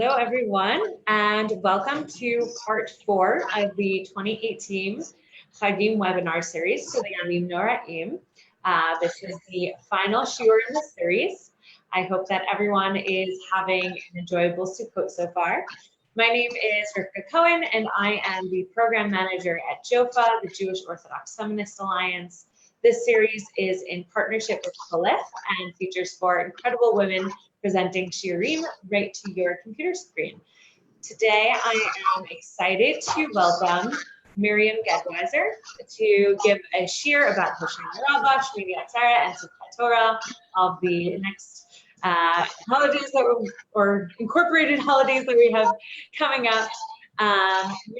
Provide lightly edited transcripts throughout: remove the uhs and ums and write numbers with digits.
Hello, everyone, and welcome to part 4 of the 2018 Chagim webinar series for the Yamim Noraim. This is the final shiur in the series. I hope that everyone is having an enjoyable Sukkot so far. My name is Rivka Cohen, and I am the program manager at JOFA, the Jewish Orthodox Feminist Alliance. This series is in partnership with Kolech and features 4 incredible women presenting shiurim right to your computer screen. Today, I am excited to welcome Miriam Gedwiser to give a shiur about Hoshanah Rabbah, Shmini Atseret, and Simchat Torah, of the next holidays or incorporated holidays that we have coming up.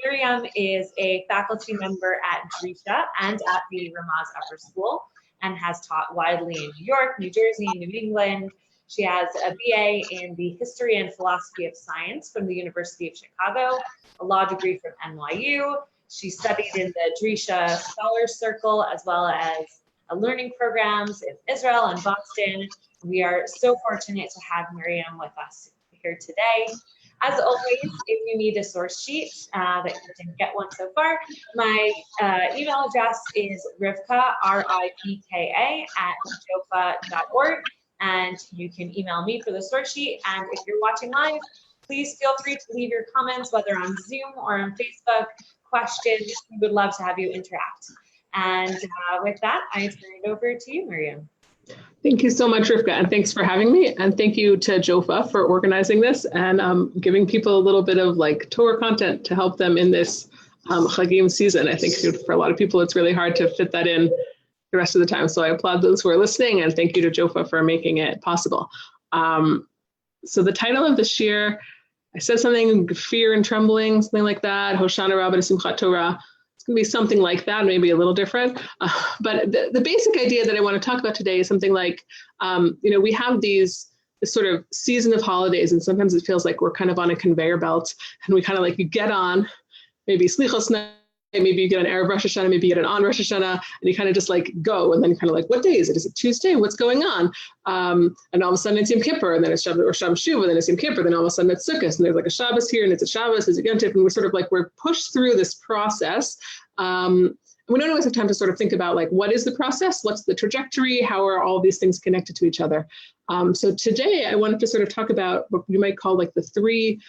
Miriam is a faculty member at Drisha and at the Ramaz Upper School and has taught widely in New York, New Jersey, New England. She has a BA in the History and Philosophy of Science from the University of Chicago, a law degree from NYU. She studied in the Drisha Scholars Circle as well as learning programs in Israel and Boston. We are so fortunate to have Miriam with us here today. As always, if you need a source sheet that you didn't get one so far, my email address is Rivka, R-I-V-K-A, @jofa.org. And you can email me for the source sheet. And if you're watching live, please feel free to leave your comments, whether on Zoom or on Facebook, questions. We would love to have you interact. And with that, I turn it over to you, Miriam. Thank you so much, Rivka, and thanks for having me. And thank you to JOFA for organizing this and giving people a little bit of Torah content to help them in this Chagim season. I think for a lot of people, it's really hard to fit that in the rest of the time. So I applaud those who are listening, and thank you to JOFA for making it possible. So the title of the shiur, I said something, fear and trembling, something like that, Hoshanah Rabbah to Simchat Torah. It's going to be something like that, maybe a little different. But the basic idea that I want to talk about today is something like, we have this sort of season of holidays, and sometimes it feels like we're kind of on a conveyor belt, and we kind of you get on, maybe Slichos Night, maybe you get an Erev Rosh Hashanah, maybe you get an on Rosh Hashanah, and you kind of just go, and then kind of what day is it? Is it Tuesday? What's going on? And all of a sudden it's Yom Kippur, and then it's Shabbat or Shabbat Shuv, and then it's Yom Kippur, then all of a sudden it's Sukkot, and there's a Shabbos here, and it's a Shabbos, it's a Yom Tov, and we're sort of we're pushed through this process. And we don't always have time to sort of think about what is the process? What's the trajectory? How are all these things connected to each other? So today I wanted to sort of talk about what you might call the 3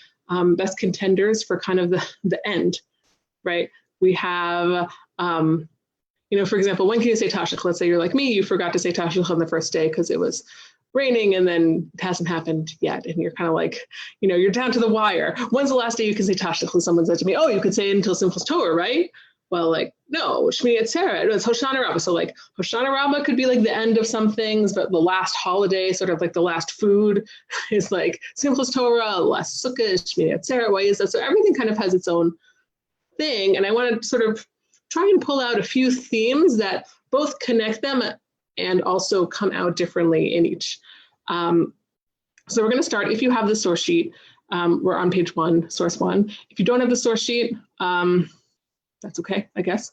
best contenders for kind of the end, right? We have, for example, when can you say Tashlich? Let's say you're like me, you forgot to say Tashlich on the first day because it was raining and then it hasn't happened yet. And you're kind of you're down to the wire. When's the last day you can say Tashlich? And someone said to me, oh, you could say it until Simchat Torah, right? Well, no, Shmini Atseret, it's Hoshanah Rabbah. So Hoshanah Rabbah could be the end of some things, but the last holiday, sort of the last food is Simchat Torah, last Sukkot, Shmini Atseret. Why is that? So everything kind of has its own thing. And I want to sort of try and pull out a few themes that both connect them and also come out differently in each. So we're going to start, if you have the source sheet, we're on page 1, source 1. If you don't have the source sheet, that's okay, I guess.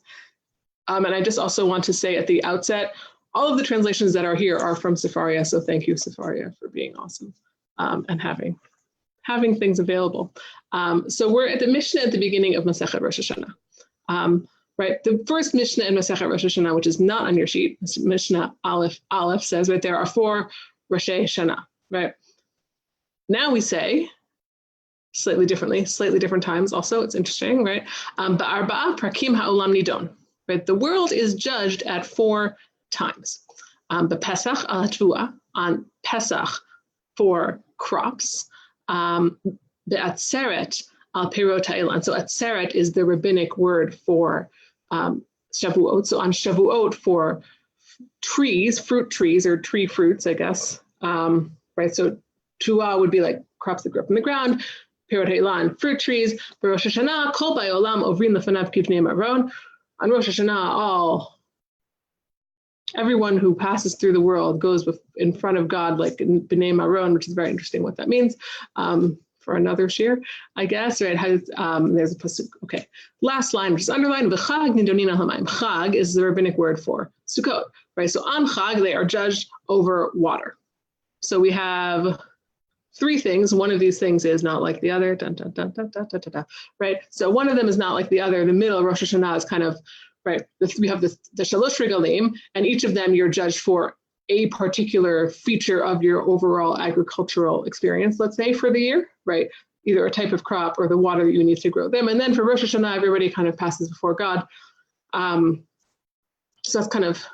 And I just also want to say at the outset, all of the translations that are here are from Sefaria. So thank you, Sefaria, for being awesome and having things available. So we're at the Mishnah at the beginning of Masechet Rosh Hashanah. Right, the first Mishnah in Masechet Rosh Hashanah, which is not on your sheet, Mishnah Aleph says, right, there are 4 Roshei Shana, right? Now we say, slightly differently, slightly different times also, it's interesting, right? Ba'arba'a prakim ha'olam nidon, right? The world is judged at 4 times. B'Pesach al Hatvua, on Pesach for crops. Be'atzeret al Perot ha'elan. So Atzeret is the rabbinic word for Shavuot. So on Shavuot for trees, fruit trees, or tree fruits, I guess. Right. So Tuah would be crops that grow up in the ground. Perot ha'elan, fruit trees. Rosh Hashanah, kol ba'olam ovrim lefanav kivnei maron. On Rosh Hashanah, everyone who passes through the world goes in front of God in B'nai Maron, which is very interesting what that means. For another shiur, I guess, right? There's a pasuk. Okay, last line, which is underlined. V'chag nidonin al hamayim. Chag is the rabbinic word for Sukkot, right? So on Chag, they are judged over water. So we have three things. One of these things is not like the other, dun, dun, dun, dun, dun, dun, dun, dun, right? So one of them is not like the other. The middle, Rosh Hashanah, is kind of, right, we have the Shalosh Regalim, and each of them you're judged for a particular feature of your overall agricultural experience, let's say, for the year, right? Either a type of crop or the water that you need to grow them. And then for Rosh Hashanah, everybody kind of passes before God. So that's kind of,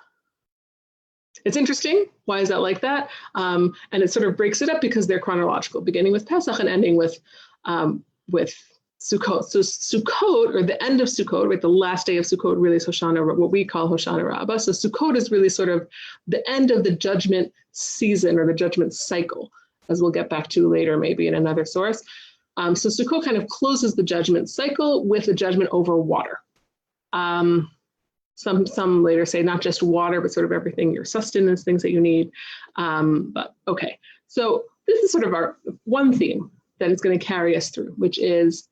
it's interesting. Why is that like that? And it sort of breaks it up because they're chronological, beginning with Pesach and ending with Sukkot. So Sukkot, or the end of Sukkot, right, the last day of Sukkot really is Hoshanah, what we call Hoshanah Rabbah. So Sukkot is really sort of the end of the judgment season or the judgment cycle, as we'll get back to later, maybe in another source. So Sukkot kind of closes the judgment cycle with the judgment over water. Some later say not just water, but sort of everything, your sustenance, things that you need. But okay, so this is sort of our one theme that is going to carry us through, which is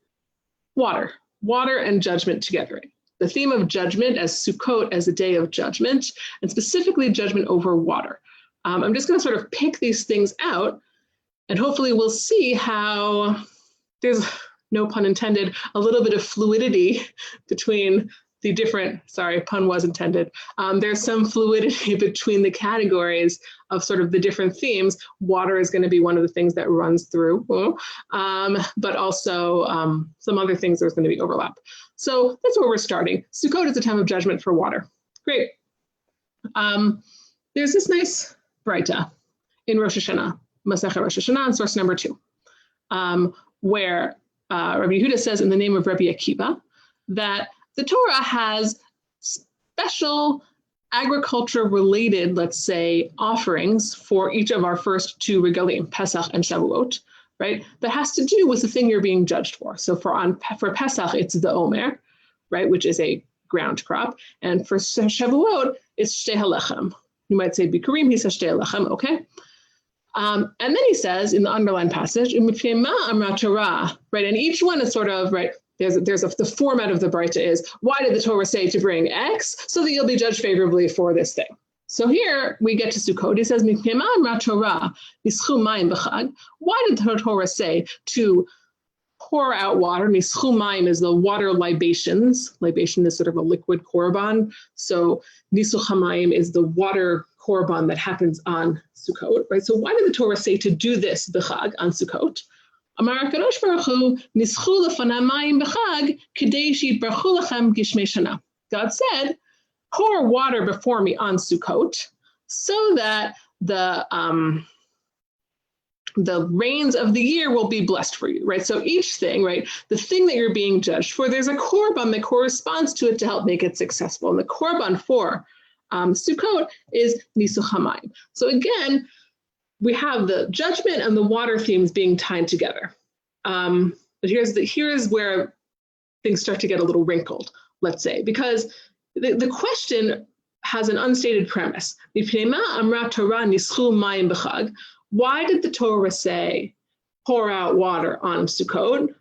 water and judgment together. The theme of judgment as Sukkot as a day of judgment, and specifically judgment over water. I'm just going to sort of pick these things out, and hopefully we'll see how there's, no pun intended, a little bit of fluidity between the different, sorry, pun was intended. There's some fluidity between the categories of sort of the different themes. Water is going to be one of the things that runs through, but also some other things there's going to be overlap. So that's where we're starting. Sukkot is a time of judgment for water. Great. There's this nice Braita in Rosh Hashanah, Masechet Rosh Hashanah, source number 2, where Rabbi Yehuda says in the name of Rabbi Akiva that the Torah has special agriculture-related, let's say, offerings for each of our first 2 regalim, Pesach and Shavuot, right? That has to do with the thing you're being judged for. So for Pesach, it's the Omer, right, which is a ground crop, and for Shavuot, it's Shtei HaLechem. You might say Bikurim, he says Shtei HaLechem, okay? And then he says in the underlined passage, right, and each one is sort of, right, the format of the Braita is, why did the Torah say to bring X? So that you'll be judged favorably for this thing. So here we get to Sukkot. He says, why did the Torah say to pour out water? Nischu mayim is the water libations. Libation is sort of a liquid korban. So nisuch hamayim is the water korban that happens on Sukkot, right? So why did the Torah say to do this b'chag on Sukkot? Amar HaKadosh Baruch Hu, nischu lefanai mayim b'chag k'dei sheyitbaruchu lechem gishmei shana. God said, pour water before me on Sukkot so that the rains of the year will be blessed for you, right? So each thing, right, the thing that you're being judged for, there's a korban that corresponds to it to help make it successful. And the korban for Sukkot is nisuch hamayim. So again, we have the judgment and the water themes being tied together. But here's where things start to get a little wrinkled, let's say, because the question has an unstated premise. Why did the Torah say, pour out water on Sukkot,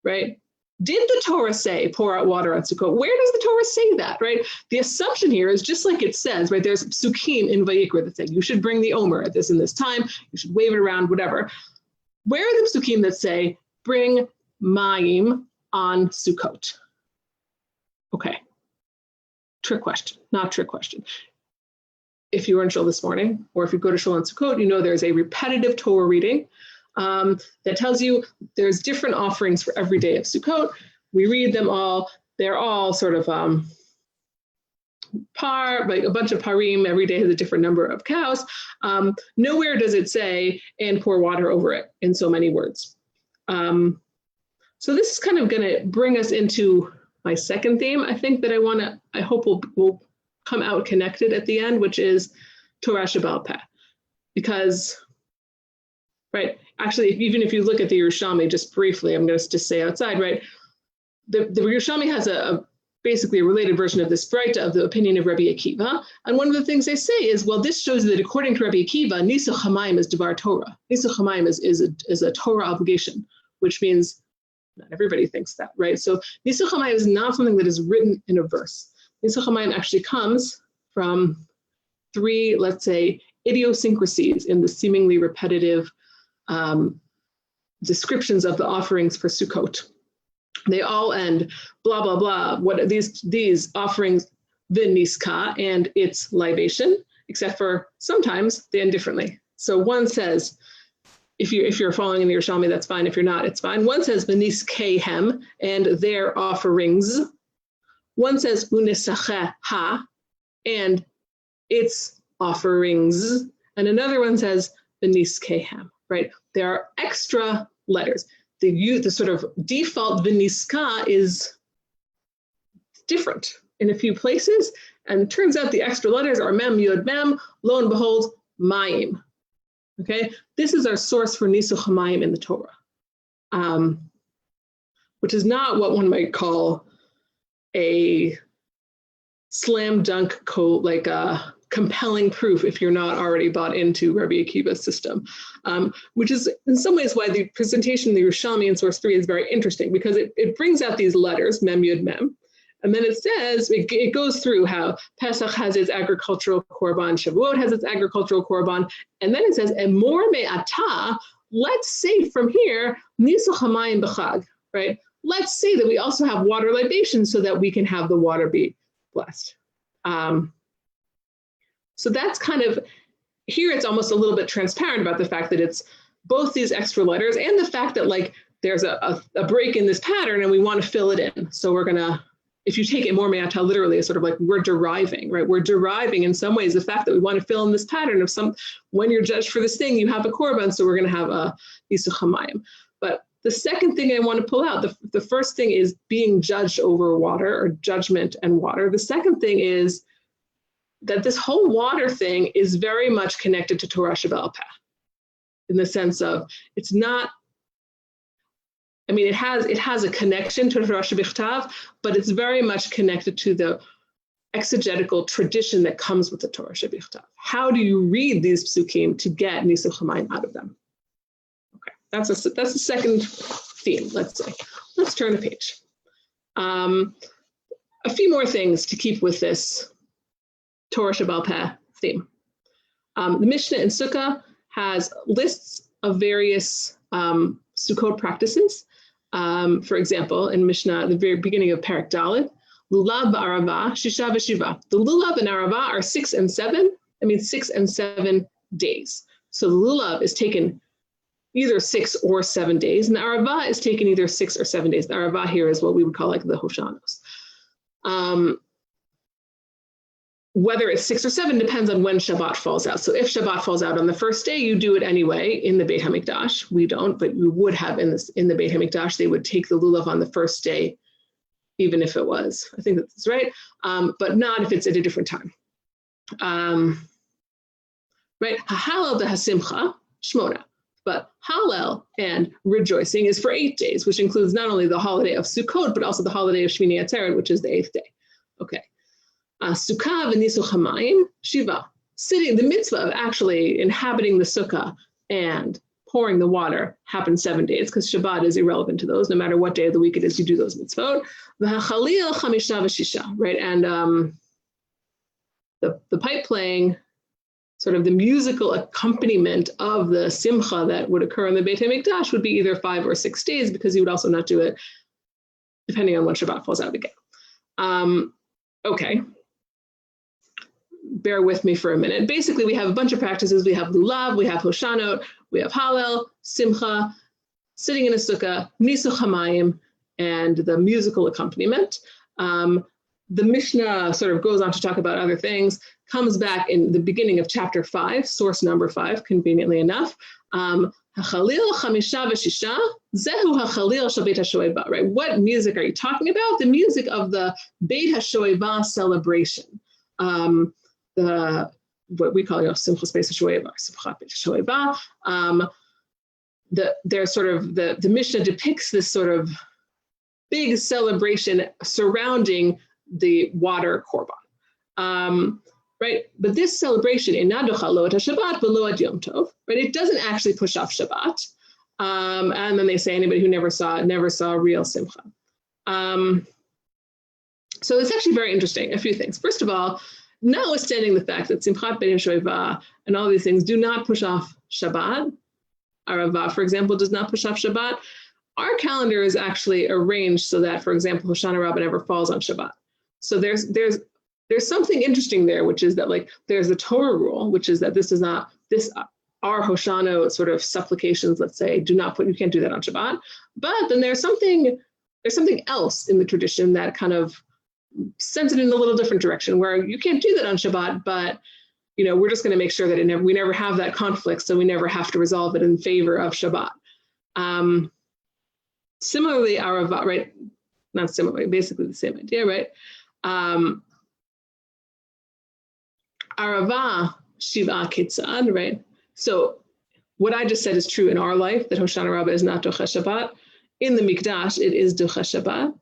right? Did the Torah say, pour out water on Sukkot? Where does the Torah say that, right? The assumption here is just like it says, right? There's psukim in Vayikra that say, you should bring the Omer at this and this time, you should wave it around, whatever. Where are the psukim that say, bring mayim on Sukkot? Okay. Trick question, not trick question. If you were in shul this morning, or if you go to shul on Sukkot, you know there's a repetitive Torah reading that tells you there's different offerings for every day of Sukkot. We read them all. They're all sort of like a bunch of parim. Every day has a different number of cows. Nowhere does it say, and pour water over it in so many words. So this is kind of going to bring us into my second theme, I think, that I hope will come out connected at the end, which is Torah Sheba'al Peh. Because, right, actually, even if you look at the Yerushalmi, just briefly, I'm going to just say outside, right, the Yerushalmi has basically a related version of this Braita of the opinion of Rabbi Akiva. And one of the things they say is, well, this shows that according to Rabbi Akiva, Nisuch Hamayim is Devar Torah. Nisuch Hamayim is a Torah obligation, which means not everybody thinks that, right? So Nisuch Hamayim is not something that is written in a verse. Nisuch Hamayim actually comes from 3, let's say, idiosyncrasies in the seemingly repetitive descriptions of the offerings for Sukkot. They all end blah, blah, blah. What are these offerings, v'niska, and its libation, except for sometimes they end differently. So one says, if you're following in the Yerushalmi, that's fine. If you're not, it's fine. One says v'niskehem, and their offerings. One says u'nisache ha, and its offerings. And another one says v'niskehem, right? There are extra letters. The sort of default v'niska is different in a few places. And it turns out the extra letters are mem, yud, mem, lo and behold, mayim. Okay, this is our source for nisuch hamayim in the Torah, which is not what one might call a slam dunk like a compelling proof if you're not already bought into Rabbi Akiva's system, which is in some ways why the presentation of the Yerushalmi in source 3 is very interesting, because it brings out these letters, mem, yud, mem, and then it says, it goes through how Pesach has its agricultural korban, Shavuot has its agricultural korban, and then it says, emor me'ata, let's say from here, nisuch hamayim b'chag, right? Let's say that we also have water libation so that we can have the water be blessed. So that's kind of, here it's almost a little bit transparent about the fact that it's both these extra letters and the fact that like there's a break in this pattern and we want to fill it in. So we're gonna, if you take it more me'ata literally, it's sort of like we're deriving, right? We're deriving in some ways the fact that we want to fill in this pattern of when you're judged for this thing, you have a korban, so we're gonna have a nisuch hamayim. But the second thing I want to pull out, the first thing is being judged over water, or judgment and water. The second thing is that this whole water thing is very much connected to Torah Sheba'al Peh, in the sense of it's not, I mean, it has a connection to Torah Shebichtav, but it's very much connected to the exegetical tradition that comes with the Torah Shebichtav. How do you read these psukim to get nisuch hamayim out of them? Okay, that's the second theme, let's say. Let's turn the page. A few more things to keep with this Torah Sheba'al Peh theme. The Mishnah in Sukkah has lists of various Sukkot practices. For example, in Mishnah, the very beginning of Perek Dalet, Lulav ba'arava, shisha v'shiva. The Lulav and Arava are 6 and 7. That means 6 and 7 days. So the Lulav is taken either 6 or 7 days, and the Arava is taken either 6 or 7 days. The Arava here is what we would call like the Hoshanos. Whether it's 6 or 7 depends on when Shabbat falls out. So if Shabbat falls out on the first day, you do it anyway in the Beit HaMikdash. We don't, but you would have in the Beit HaMikdash, they would take the lulav on the first day, even if it was, I think that's right, but not if it's at a different time. Right, Hallel v'hasimcha, Shmona, but Hallel and rejoicing is for 8 days, which includes not only the holiday of Sukkot, but also the holiday of Shmini Atseret, which is the 8th day. Okay. Sukkah v'nisuch hamayim, Shiva. The mitzvah of actually inhabiting the sukkah and pouring the water happens 7 days, because Shabbat is irrelevant to those. No matter what day of the week it is, you do those mitzvot. V'hachalil chamisha v'shisha, right? And the pipe playing, sort of the musical accompaniment of the simcha that would occur in the Beit HaMikdash would be either 5 or 6 days, because you would also not do it depending on when Shabbat falls out again. Okay. Bear with me for a minute. Basically, we have a bunch of practices. We have lulav, we have hoshanot, we have hallel, simcha, sitting in a sukkah, nisuch hamayim, and the musical accompaniment. The Mishnah sort of goes on to talk about other things, comes back in the beginning of chapter 5, source number 5, conveniently enough. Hachalil chamisha v'shisha, zehu hachalil shel Beit HaShoeva, right? What music are you talking about? The music of the Beit HaShoeva celebration. What we call Simchas Beit HaShoeva, Simchat Beit HaShoeva. There's sort of the Mishnah depicts this sort of big celebration surrounding the water korban, right? But this celebration in Nadocha lo et Shabbat v'lo ad Yom Tov, right? It doesn't actually push off Shabbat, and then they say anybody who never saw real simcha. So it's actually very interesting. A few things. First of all, notwithstanding the fact that Simchat Beit HaShoeva and all these things do not push off Shabbat, Rabbah, for example, does not push off Shabbat. Our calendar is actually arranged so that, for example, Hoshanah Rabbah never falls on Shabbat. So there's something interesting there, which is that like there's a Torah rule, which is that this is not this our Hoshanah sort of supplications. Let's say you can't do that on Shabbat. But then there's something else in the tradition that kind of sends it in a little different direction, where you can't do that on Shabbat, but we're just going to make sure that we never have that conflict, so we never have to resolve it in favor of Shabbat. Similarly, Arava, right? Not similarly, basically the same idea, right? Arava Shiva Kitzad, right? So what I just said is true in our life, that Hoshanah Rabbah is not Docha Shabbat. In the Mikdash, it is Docha Shabbat.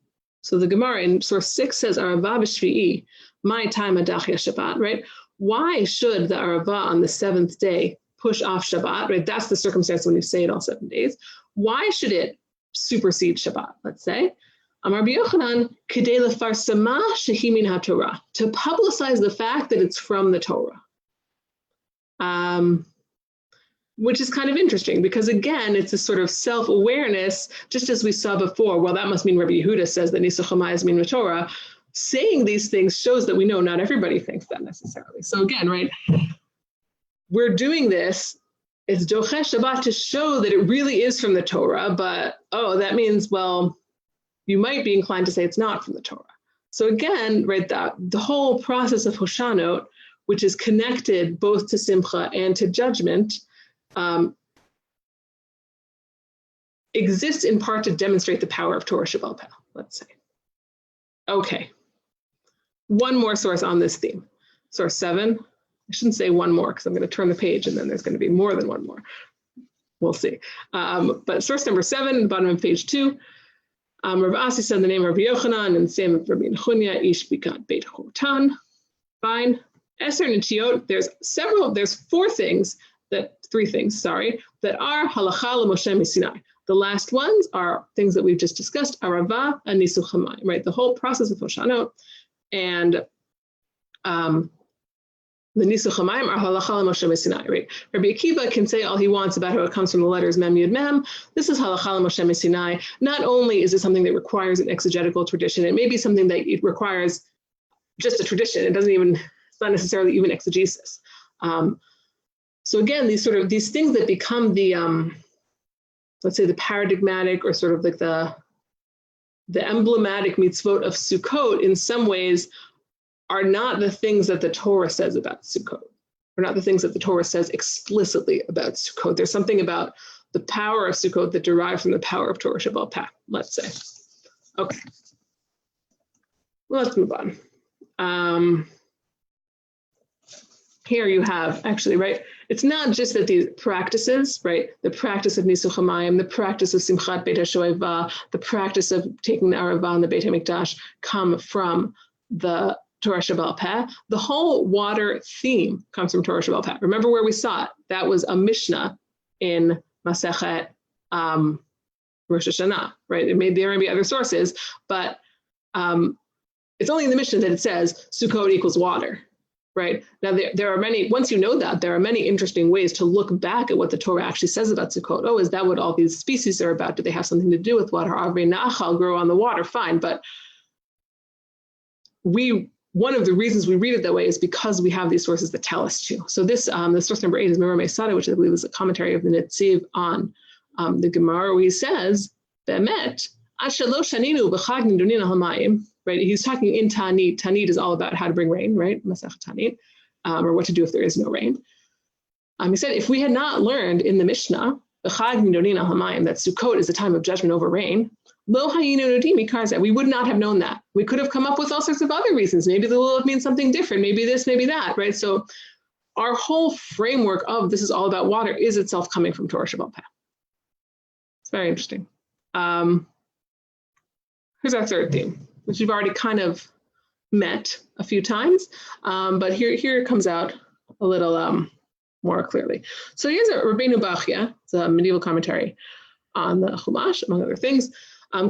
So the Gemara in source 6 says, Arava b'shvi'i, my time adachya Shabbat, right? Why should the Arava on the 7th day push off Shabbat, right? That's the circumstance when you say it all 7 days. Why should it supersede Shabbat, let's say? Amar Rabbi Yochanan, Kedei lefarsama shehi min haTorah, to publicize the fact that it's from the Torah. Which is kind of interesting because, again, it's a sort of self-awareness, just as we saw before. Well, that must mean Rabbi Yehuda says that Nisuch Hamayis min Torah. Saying these things shows that we know not everybody thinks that necessarily. So again, right, we're doing this, it's Dochesh Shabbat to show that it really is from the Torah, but, that means, well, you might be inclined to say it's not from the Torah. So again, right, the whole process of Hoshanot, which is connected both to Simcha and to judgment, exists in part to demonstrate the power of Torah Shebaal Peh, let's say. Okay. One more source on this theme. Source 7. I shouldn't say one more because I'm going to turn the page and then there's going to be more than one more. We'll see. But source number 7, bottom of page 2. Rav Asi said the name of Rabbi Yochanan and the same of Rabbi Nechunya, Ish Bikat Beit Chotan. Fine. Eser Nitiot, there's 3 things, that are halacha l'Moshe Misinai. The last ones are things that we've just discussed, Arava and Nisuch Hamayim, right? The whole process of Hoshanot and the Nisuch Hamayim are halacha l'Moshe Misinai, right? Rabbi Akiva can say all he wants about how it comes from the letters Mem Yud Mem. This is halacha l'Moshe Misinai. Not only is it something that requires an exegetical tradition, it may be something that it requires just a tradition. It's not necessarily even exegesis. So again, these things that become the let's say the paradigmatic or sort of like the emblematic mitzvot of Sukkot in some ways are not the things that the Torah says about Sukkot, or not the things that the Torah says explicitly about Sukkot. There's something about the power of Sukkot that derives from the power of Torah Shebaal Peh, let's say. Okay, well, let's move on. Here you have, actually, right, it's not just that these practices, right, the practice of Nisuch Hamayim, the practice of Simchat Beit HaShoeva, the practice of taking the Arava and the Beit HaMikdash come from the Torah Shebaal Peh. The whole water theme comes from Torah Shebaal Peh. Remember where we saw it? That was a Mishnah in Masechet Rosh Hashanah, right? There may be other sources, but it's only in the Mishnah that it says Sukkot equals water. Right. Now, there are many, once you know that, there are many interesting ways to look back at what the Torah actually says about Sukkot. Oh, is that what all these species are about? Do they have something to do with water? Arvei Nachal grow on the water, fine. But one of the reasons we read it that way is because we have these sources that tell us to. So this, the source number 8 is Miriam Gedwiser, which I believe is a commentary of the Netziv on the Gemara, where he says, Be'emet, Ashalo Shaninu B'chag Nidunin Hamayim. Right, he's talking in Tanit. Tanit is all about how to bring rain, right? Masechet Tanit, or what to do if there is no rain. He said, if we had not learned in the Mishnah, that Sukkot is a time of judgment over rain, we would not have known that. We could have come up with all sorts of other reasons. Maybe the lulav means something different. Maybe this, maybe that, right? So our whole framework of this is all about water is itself coming from Torah Shebaal Peh. It's very interesting. Here's our third theme, which we've already kind of met a few times, but here it comes out a little more clearly. So here's a Rabbeinu Bachya, it's a medieval commentary on the Chumash, among other things,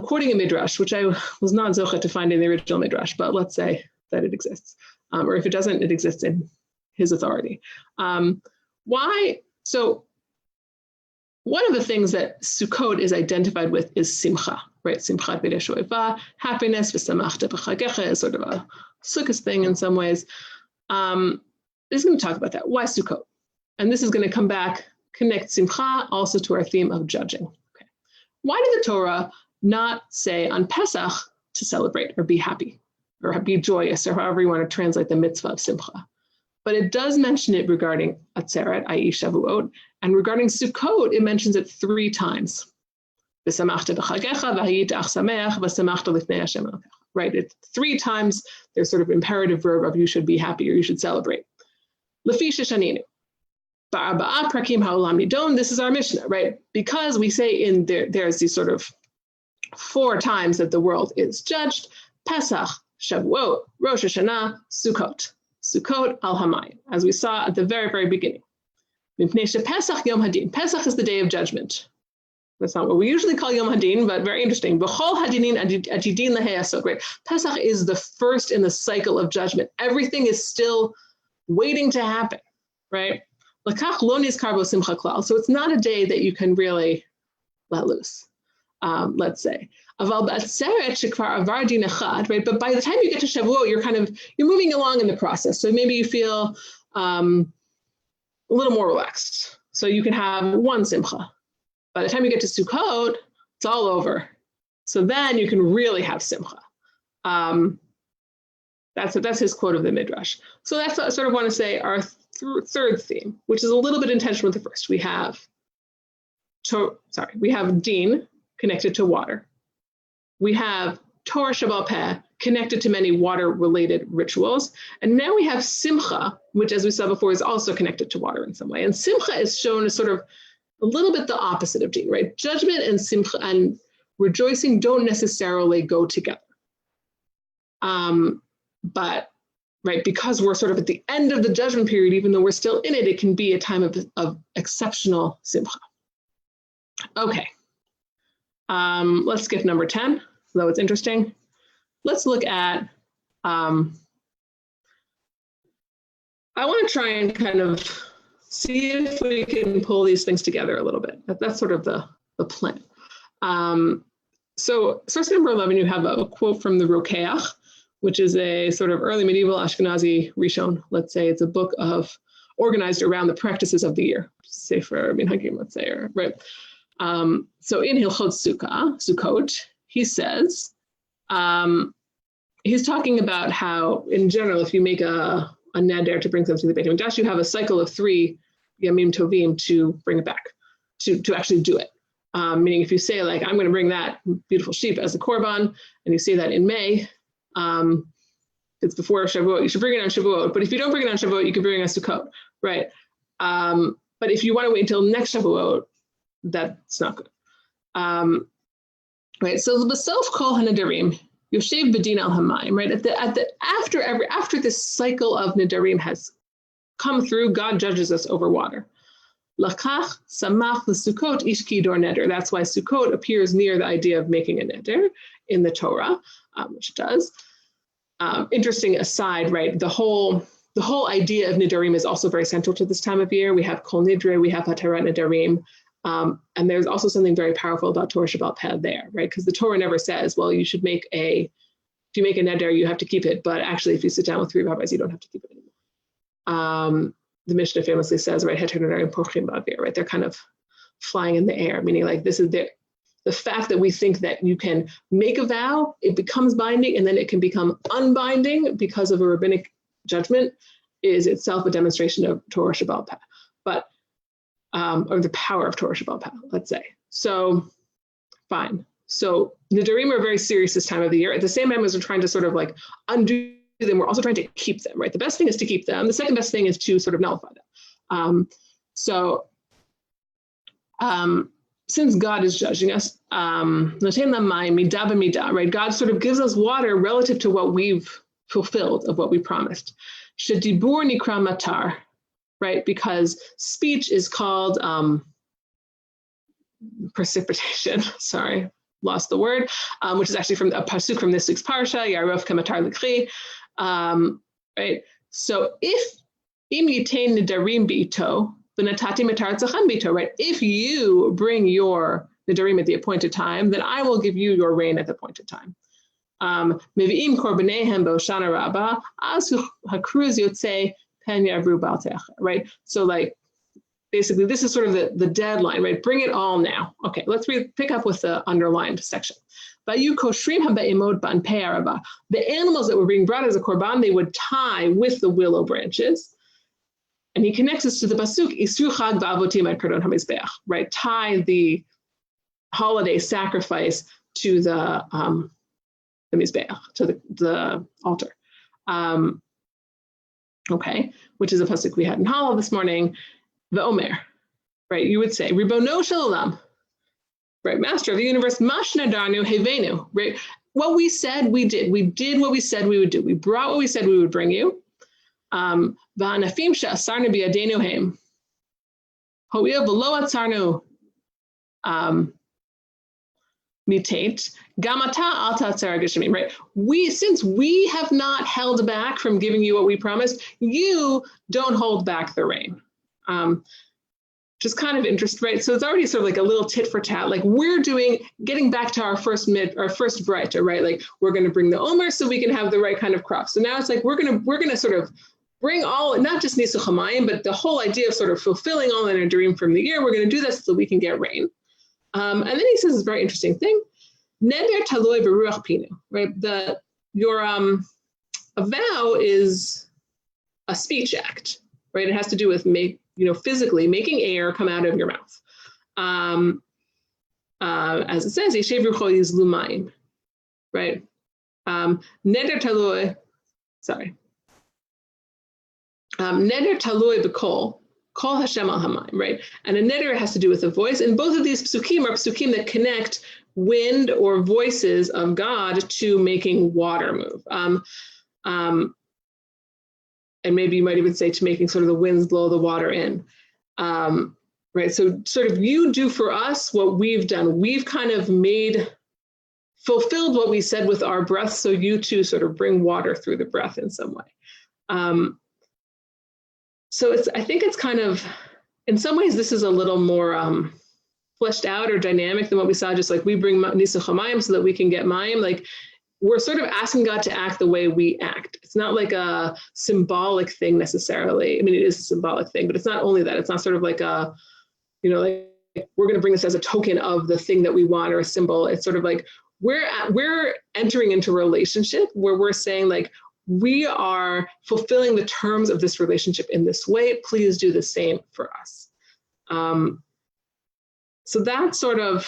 quoting a midrash, which I was not zocha to find in the original midrash, but let's say that it exists, or if it doesn't, it exists in his authority. Why? So one of the things that Sukkot is identified with is simcha, right? Simchat Torah, happiness, v'samachta b'chagecha is sort of a Sukkot thing in some ways. This is going to talk about that. Why Sukkot? And this is going to come back, connect simcha also to our theme of judging. Okay. Why did the Torah not say on Pesach to celebrate or be happy or be joyous or however you want to translate the mitzvah of simcha? But it does mention it regarding Atzeret, i.e. Shavuot, and regarding Sukkot, it mentions it 3 times. Right? It's 3 times there's sort of imperative verb of you should be happy or you should celebrate. This is our Mishnah, right? Because we say in there's these sort of 4 times that the world is judged: Pesach, Shavuot, Rosh Hashanah, Sukkot. Sukkot al Hamayim, as we saw at the very, very beginning. Pesach Yom Hadin. Pesach is the day of judgment. That's not what we usually call Yom Hadin, but very interesting. B'chol hadinin atidin laheyasok. Right? Pesach is the first in the cycle of judgment. Everything is still waiting to happen, right? Lakach lo nizkar bo simcha klal. So it's not a day that you can really let loose, let's say. Aval b'atzeret shekvar avar din echad, right? But by the time you get to Shavuot, you're moving along in the process. So maybe you feel a little more relaxed. So you can have 1 simcha. By the time you get to Sukkot, it's all over. So then you can really have simcha. That's his quote of the Midrash. So that's what I sort of want to say our third theme, which is a little bit intentional with the first. We have din connected to water. We have Torah Shebaal Peh connected to many water-related rituals. And now we have Simcha, which, as we saw before, is also connected to water in some way. And Simcha is shown as sort of a little bit the opposite of din, right? Judgment and Simcha and rejoicing don't necessarily go together. But, right, because we're sort of at the end of the judgment period, even though we're still in it, it can be a time of exceptional Simcha. Okay. Let's skip number 10, though it's interesting. Let's look at, I want to try and kind of see if we can pull these things together a little bit. That's sort of the plan. So source number 11, you have a quote from the Rokeach, which is a sort of early medieval Ashkenazi Rishon. Let's say it's a book organized around the practices of the year, Sefer Minhagim, let's say, right? So in Hilchot Sukkot, he says, he's talking about how, in general, if you make a neder to bring something to the Beit HaMikdash, you have a cycle of 3 Yamim Tovim to bring it back, to actually do it. Meaning if you say, like, I'm going to bring that beautiful sheep as a korban, and you say that in May, it's before Shavuot, you should bring it on Shavuot. But if you don't bring it on Shavuot, you can bring it on Sukkot, right? But if you want to wait until next Shavuot, that's not good. Right, so the self kol hanadarim yoshev bedin al hamayim. Right, after this cycle of nadarim has come through, God judges us over water. Lakach samach l'Sukkot ish kidor neder. That's why Sukkot appears near the idea of making a neder in the Torah, which it does. Interesting aside, right? The whole idea of nidarim is also very central to this time of year. We have kol nidre, we have hatarat nidarim. And there's also something very powerful about Torah Shebaal Peh there, right? Because the Torah never says, well, if you make a neder, you have to keep it. But actually, if you sit down with 3 rabbis, you don't have to keep it anymore. The Mishnah famously says, right, heter nedarim porchim ba'avir, right? They're kind of flying in the air, meaning like this is the fact that we think that you can make a vow, it becomes binding, and then it can become unbinding because of a rabbinic judgment is itself a demonstration of Torah Shebaal Peh. But or the power of Torah Shebaal Peh, let's say. So, fine. So, Nidarim are very serious this time of the year. At the same time as we're trying to sort of like undo them, we're also trying to keep them, right? The best thing is to keep them. The second best thing is to sort of nullify them. Since God is judging us, right? God sort of gives us water relative to what we've fulfilled of what we promised. Shedibur nikra matar. Right, because speech is called precipitation. Sorry, lost the word. Which is actually from a pasuk from this week's parsha. Yarov kamatar l'kri. Right. So if im yitain nidarim b'ito, right? If you bring your nedarim at the appointed time, then I will give you your rain at the appointed time. Mevi'im korbanehem b'Hoshanah Rabbah, az hakruz yotzei pen yavru ba'altecha, right? So like, basically, this is sort of the deadline, right? Bring it all now. Okay, let's pick up with the underlined section. The animals that were being brought as a korban, they would tie with the willow branches. And he connects us to the pasuk, Isru chag v'avotim et kardon hamizbeach, right? Tie the holiday sacrifice to the mizbeach, to the altar. Okay, which is a pasuk we had in Hallel this morning. The Omer, right? You would say, Ribono shel olam, right? Master of the universe, Mashna darnu hevenu, right? What we said, we did. We did what we said we would do. We brought what we said we would bring you. V'hanafim she'asarnu biyadenu heim. Ho'il v'lo atzarnu mitate. Gamata al ta'atzer geshamim, right? Since we have not held back from giving you what we promised, you don't hold back the rain. Just kind of interesting, right? So it's already sort of like a little tit for tat, like we're getting back to our first Breita, right? Like we're going to bring the Omer so we can have the right kind of crop. So now it's like we're going to sort of bring all, not just Nisuch HaMayim, but the whole idea of sort of fulfilling all in a dream from the year. We're going to do this so we can get rain. And then he says this very interesting thing, Neder taloi b'ruach pinu, right? Your a vow is a speech act, right? It has to do with physically making air come out of your mouth. As it says, Yeshev Rucho Yizlu Mayim, right? Neder taloi b'kol, kol Hashem al hamayim, right? And a neder has to do with a voice. And both of these psukim are psukim that connect wind or voices of God to making water move. And maybe you might even say to making sort of the winds blow the water in, right? So sort of you do for us what we've done. We've kind of fulfilled what we said with our breath, so you too sort of bring water through the breath in some way. So I think it's kind of, in some ways, this is a little more fleshed out or dynamic than what we saw, just like we bring Nisuch HaMayim so that we can get Mayim. Like, we're sort of asking God to act the way we act. It's not like a symbolic thing necessarily. I mean, it is a symbolic thing, but it's not only that. It's not sort of like like we're going to bring this as a token of the thing that we want or a symbol. It's sort of like we're entering into a relationship where we're saying like, we are fulfilling the terms of this relationship in this way. Please do the same for us. So that's sort of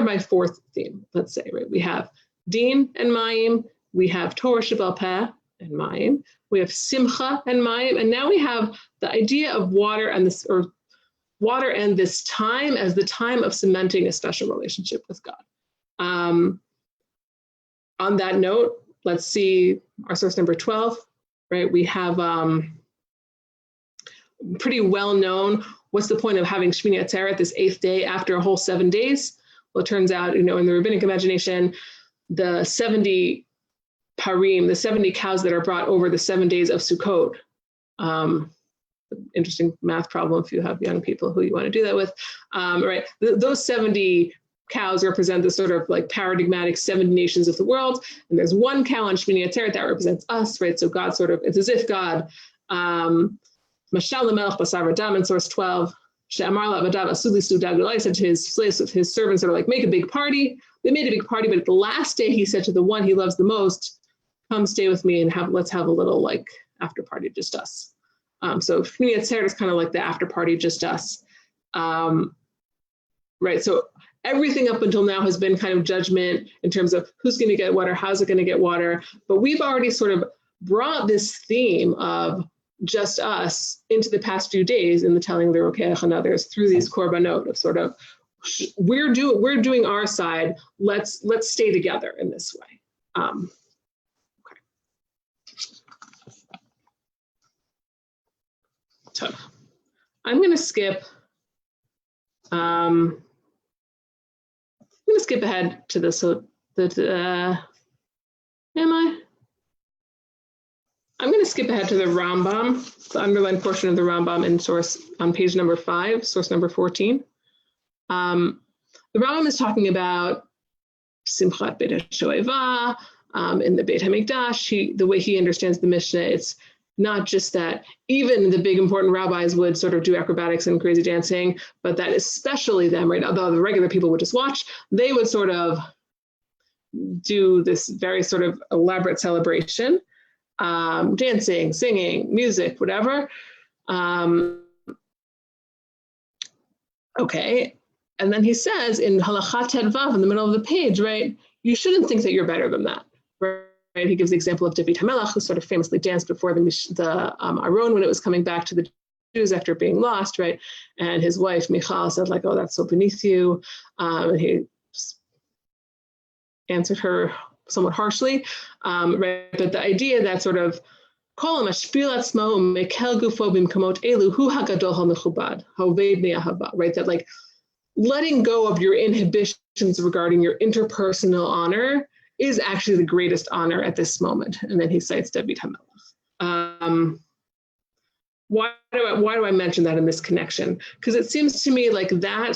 my fourth theme, let's say, right? We have Din and Mayim, we have Torah Shebal Peh and Mayim, we have Simcha and Mayim, and now we have the idea of water and this time as the time of cementing a special relationship with God. On that note, let's see our source number 12, right? We have pretty well known, what's the point of having Shmini Atseret, this 8th day after a whole 7 days? Well, it turns out, in the rabbinic imagination, the 70 parim, the 70 cows that are brought over the 7 days of Sukkot, interesting math problem if you have young people who you want to do that with, right? Those 70 cows represent the sort of like paradigmatic 70 nations of the world, and there's one cow on Shmini Atzeret that represents us, right? So God it's as if God, Mashal Melech Basar V'Dam in source 12, She'amar La'avadav Asuli Sudag Ulai, said to his servants that are like, make a big party. They made a big party, but at the last day he said to the one he loves the most, come stay with me and let's have a little like after party, just us. So Shmini Atzeret is kind of like the after party, just us. Right, so everything up until now has been kind of judgment in terms of who's going to get water, how's it going to get water, but we've already sort of brought this theme of just us into the past few days in the telling the Rokeach and others through these korbanot of sort of we're doing our side. Let's stay together in this way. Okay. So I'm going to skip. I'm going to skip ahead to this. So that I'm going to skip ahead to the Rambam, the underlined portion of the Rambam in source on page number 5, source number 14. The Rambam is talking about Simchat Beit HaShoeva in the Beit HaMikdash. The way he understands the Mishnah, it's not just that even the big important rabbis would sort of do acrobatics and crazy dancing, but that especially them, right? Although the regular people would just watch, they would sort of do this very sort of elaborate celebration, dancing, singing, music, whatever. Okay. And then he says in Halachat Tedvav in the middle of the page, right? You shouldn't think that you're better than that, right? He gives the example of David HaMelech, who sort of famously danced before the Aron when it was coming back to the Jews after being lost, right? And his wife, Michal, said like, oh, that's so beneath you. And he answered her somewhat harshly, right? But the idea that sort of, right, that like letting go of your inhibitions regarding your interpersonal honor is actually the greatest honor at this moment. And then he cites David HaMelech. Why do I mention that in this connection? Because it seems to me like that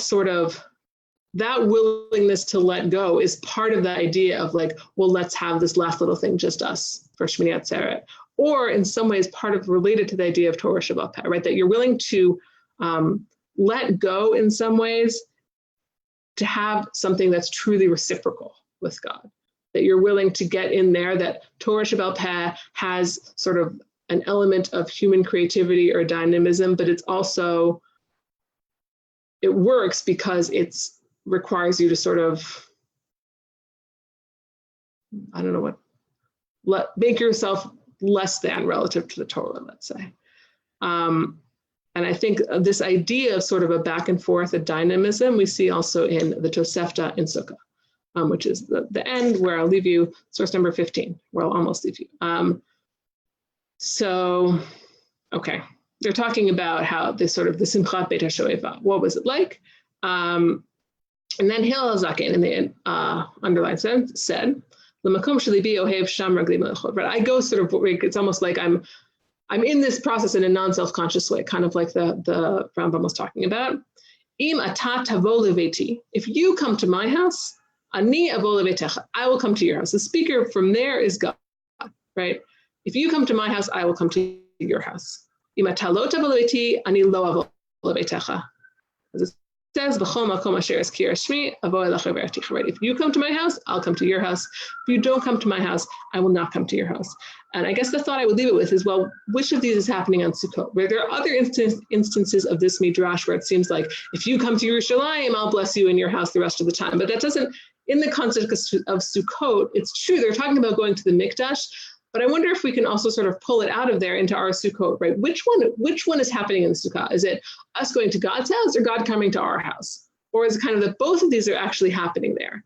willingness to let go is part of the idea of like, well, let's have this last little thing, just us for Shmini Atseret. Or in some ways part of related to the idea of Torah Sheba'al Peh, right? That you're willing to let go in some ways to have something that's truly reciprocal with God. That you're willing to get in there, that Torah Sheba'al Peh has sort of an element of human creativity or dynamism, but it's also, it works because it's requires you to sort of, I don't know what, make yourself less than relative to the Torah, let's say. And I think this idea of sort of a back and forth, a dynamism, we see also in the Tosefta in Sukkah. Which is the end where I'll leave you, source number 15, where I'll almost leave you. So, okay, they're talking about how this sort of the Simchat Beit HaShoeva, what was it like? And then Hillel Zaken in the underlined sense said, "L'makom shelibi ohev sham ragli melechot." But I go sort of, it's almost like I'm in this process in a non-self-conscious way, kind of like the Rambam was talking about. Im ata tavo leveti, if you come to my house, Ani avo levetecha, I will come to your house. The speaker from there is God, right? If you come to my house, I will come to your house. Im ata lo tavo leveti, ani lo avo levetecha. As it says, v'chol makom asher azkir shmi, avo elecha v'articha, right? If you come to my house, I'll come to your house. If you don't come to my house, I will not come to your house. And I guess the thought I would leave it with is, well, which of these is happening on Sukkot? Where there are other instances of this midrash where it seems like, if you come to Yerushalayim, I'll bless you in your house the rest of the time. But that doesn't, in the context of Sukkot, it's true, they're talking about going to the Mikdash, but I wonder if we can also sort of pull it out of there into our Sukkot, right? Which one is happening in the Sukkah? Is it us going to God's house or God coming to our house? Or is it kind of that both of these are actually happening there?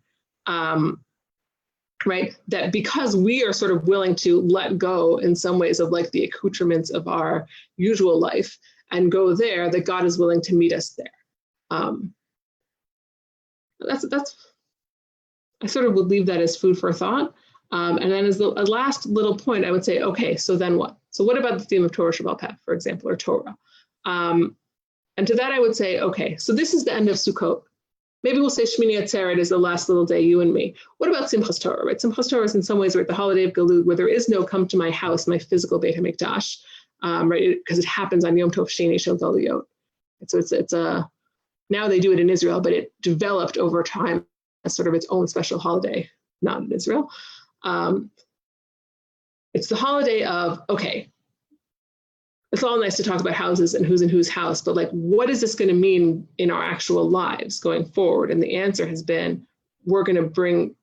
Right? That because we are sort of willing to let go in some ways of like the accoutrements of our usual life and go there, that God is willing to meet us there. That's I sort of would leave that as food for thought. And then as a last little point, I would say, okay, so then what? So what about the theme of Torah Sheba'al Peh, for example, or Torah? And to that I would say, okay, so this is the end of Sukkot. Maybe we'll say Shmini Atseret is the last little day, you and me. What about Simchat Torah, right? Simchat Torah is in some ways, right, the holiday of Galut, where there is no come to my house, my physical Beit HaMikdash, right, because it happens on Yom Tov Sheni Shel Galuyot. So it's now they do it in Israel, but it developed over time as sort of its own special holiday, not in Israel. It's the holiday of, okay, it's all nice to talk about houses and who's in whose house, but like, what is this going to mean in our actual lives going forward? And the answer has been, we're going to bring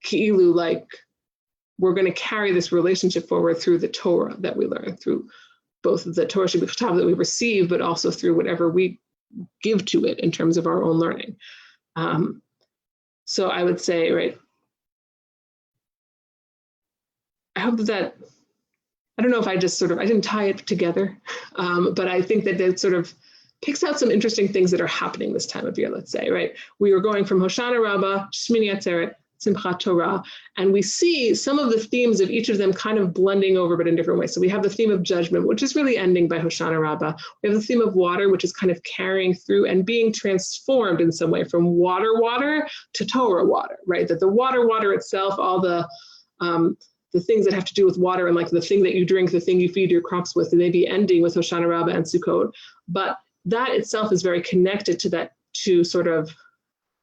ki'ilu, like, we're going to carry this relationship forward through the Torah that we learn, through both the Torah Sheba'al that we receive, but also through whatever we give to it in terms of our own learning. So I would say, right, I hope that, I don't know if I just sort of, I didn't tie it together, but I think that it sort of picks out some interesting things that are happening this time of year, let's say, right? We were going from Hoshanah Rabbah, Shmini Atseret, Simchat Torah, and we see some of the themes of each of them kind of blending over, but in different ways. So we have the theme of judgment, which is really ending by Hoshanah Rabbah. We have the theme of water, which is kind of carrying through and being transformed in some way from water to Torah water, right? That the water itself, all the things that have to do with water and like the thing that you drink, the thing you feed your crops with, and they be ending with Hoshanah Rabbah and Sukkot. But that itself is very connected to sort of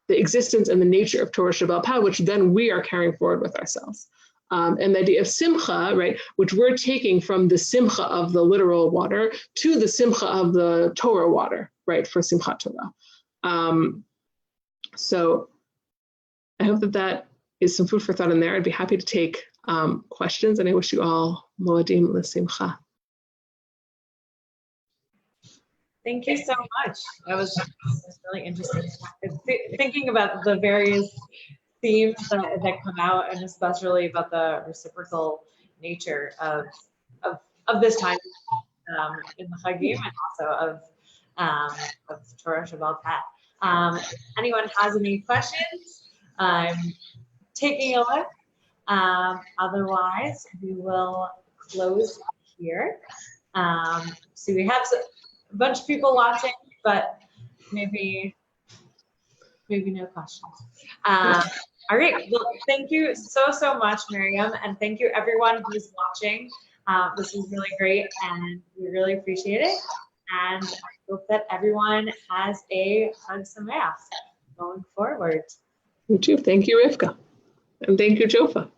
the existence and the nature of Torah Sheba'al Peh, which then we are carrying forward with ourselves. And the idea of simcha, right, which we're taking from the simcha of the literal water to the simcha of the Torah water, right, for Simchat Torah. So I hope that is some food for thought in there. I'd be happy to take questions, and I wish you all moadim l'simcha. Thank you so much. That was really interesting. Thinking about the various themes that come out, and especially about the reciprocal nature of this time in the Chagim, and also of Torah Sheba'al Peh. Anyone has any questions? I'm taking a look. Otherwise, we will close here. So we have a bunch of people watching, but maybe no questions. All right. Well, thank you so much, Miriam, and thank you everyone who's watching. This is really great, and we really appreciate it. And I hope that everyone has a Chag Sameach going forward. You too. Thank you, Rivka, and thank you, JOFA.